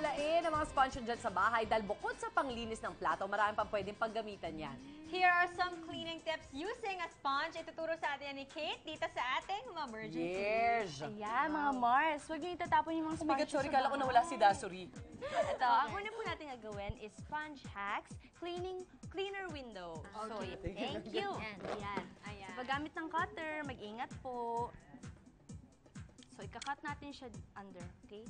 pagpapalain ang mga sponge dyan sa bahay dahil bukod sa panglinis ng plato, marami pang pwedeng paggamitan yan. Here are some cleaning tips using a sponge. Ituturo sa atin ni Kate dito sa ating emergency. Yes! Ayan, mga Mars, huwag niyo itatapon yung mga Oh my God, sponges sorry, sa kala ko bahay. nawala si Dasuri. Ito, ang una po natin gagawin is sponge hacks, cleaner windows. So, thank you. Ayan. Ayan. So, paggamit ng cutter, mag-ingat po. So, ika-cut natin siya under, okay?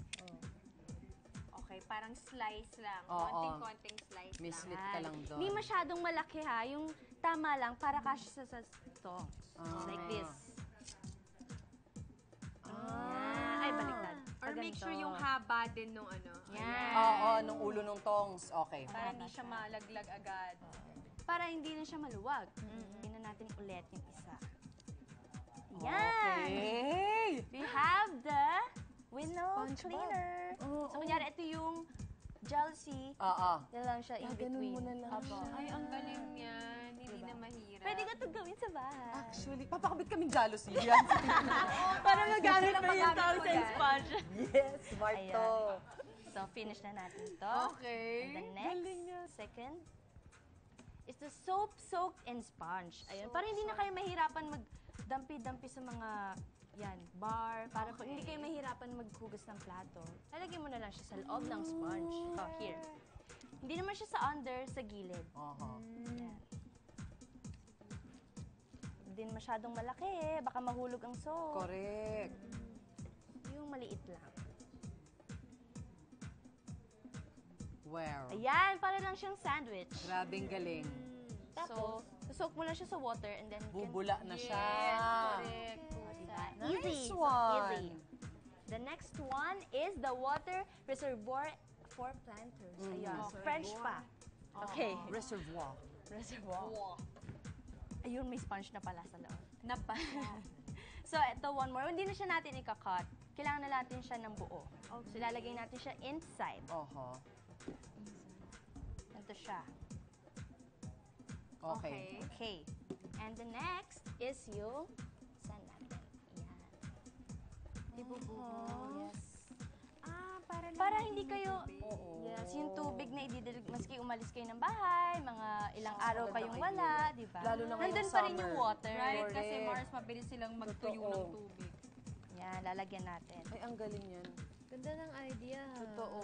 Okay, parang slice lang. Oo. Konting-konting slice Mislit lang. ka lang doon. Hindi masyadong malaki ha, yung tama lang para kasya sa tongs. Like this. Ay, baliktad. Or make sure yung haba din nung ano. Yan. Oo, nung ulo nung tongs. Okay. Para hindi siya malaglag agad. Para hindi na siya maluwag. Tingnan natin ulit yung isa. Yan. Okay. We have the window Sponge cleaner. Oo, So, kunyari, ito yung jealousy. Oo. Yan lang siya in between. mo na lang Opo. Ay, ang galing yan. Hindi na mahirap. Pwede ka ito gawin sa bahay. Actually, papakabit kaming jealousy. Yan. Para magamit Gusto mo lang yung magamit tongs mo and yan. sponge. Yes, smart Ayan. to. So, finish na natin to. Okay. And the next, second, is the soap and sponge. Ayun, para hindi na kayo mahirapan magdampi-dampi sa mga bar. Para pag hindi kayo mahirapan maghugas ng plato, lalagyan mo na lang siya sa loob ng sponge. Oh, here. Hindi naman siya sa under, sa gilid. Ayan. Hindi din masyadong malaki eh. Baka mahulog ang soap. Correct. Yung maliit lang. Wow. Ayan, para lang siyang sandwich. Grabing galing. So, soak mo lang siya sa water and then you can... Bubula na siya. Correct. Diba? Nice Easy. one. Easy. The next one is the water reservoir for planters. Ayan. French pa. Okay. Reservoir. Reservoir. Ayun, may sponge na pala sa loob. Nabasa. So, ito one more. Hindi na siya natin ika-cut. Kailangan na natin siya ng buo. So, lalagay natin siya inside. Ito siya. Okay. Okay. And the next is yung sand natin. Ayan. Yes. Para hindi kayo, yes, yung tubig na ididilig, maski umalis kayo ng bahay, mga ilang araw kayong wala, di ba? Lalo na ngayong Nandun pa rin yung summer. water. Right? Correct. Kasi Mars, mabilis silang magtuyo ng tubig. Yan, lalagyan natin. Ay, ang galing yan. Ganda ng idea. Totoo.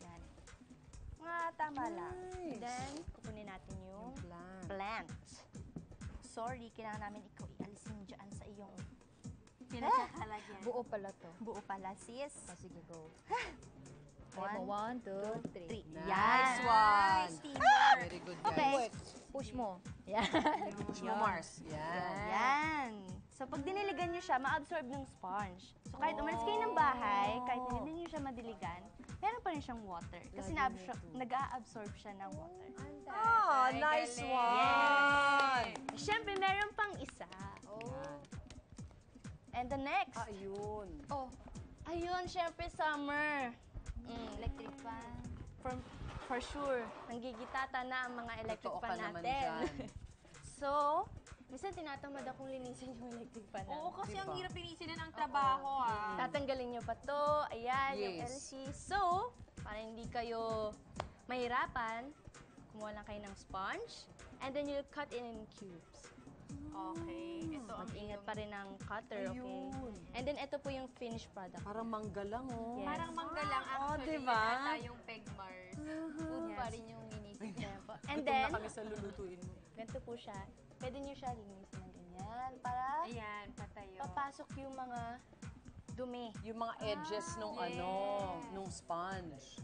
Yan. Mga tama lang. Nice. Then, kukunin natin yung plant. Sorry, kailangan namin ikaw ialisin dyan sa iyong Pinagkakalagyan. Buo pala to. buo pala, sis. Sige, go. One, 1, 2, 3. Nice Yan. one. Teamwork. Very good, Okay. guys. Push mo. Yan. Push mo, Mars. Yan. Yan. So, pag diniligan nyo siya, ma-absorb ng sponge. So, kahit umalis kayo ng bahay, kahit hindi nyo siya madiligan, meron pa rin siyang water. Kasi nag-a-absorb siya ng water. Ah, nice one. Siyempre, meron pang isa. And the next. Ayun. Ayun, siyempre, summer. Electric fan. For sure, nanggigitata na ang mga electric Totoo ka fan naman natin. dyan. So, minsan tinatamad akong linisin yung electric fan natin. Oo, kasi ang Diba? hirap linisin ng trabaho, Tatanggalin nyo pa to. Ayan, yung Yes. LC. So, para hindi kayo mahirapan, kumuha lang kayo ng sponge. And then you cut it in cubes. Okay. Ito ang Mag-ingat pa rin ng cutter, okay? Ayun. And then ito po yung finished product. Parang mangga lang, oh. Yes. parang mangga lang actually. diba? Yan ata yung peg Mars. Food Yes. pa rin yung inisip ko. And Gutom then, na kami sa lulutuin mo. ganito po siya. Pwede nyo siya linisin ng ganyan para Ayan, patayo. papasok yung mga dumi. Yung mga edges nung nung sponge.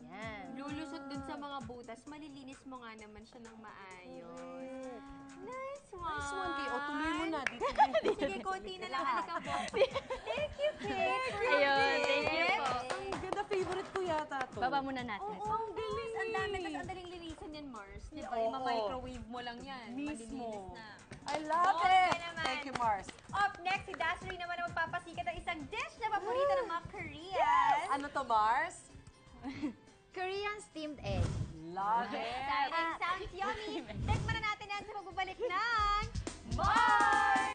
Yan. Lulusot dun sa mga butas, malilinis mo nga naman siya ng maayos. Nice one! Nice one, Kay. O, tuloy mo na. Dito. Sige, konti na lang. Halika mo. Thank you, Kate. Ayun, thank you po. Ang ganda, favorite ko yata to. Baba muna natin. Oo, ang galing. Ang dami. Tapos ang daling linisan yan, Mars. Di ba? Oo. Ima-microwave mo lang yan. Mismo. Malilinis na. I love Okay it. naman. Thank you, Mars. Up next, si Dasri naman ang magpapasikat ng isang dish na paborito ng mga Korean. Ano to, Mars? Korean steamed egg. Love it. Exciting, sounds yummy. Tikman na natin yan sa pagbabalik ng Mars!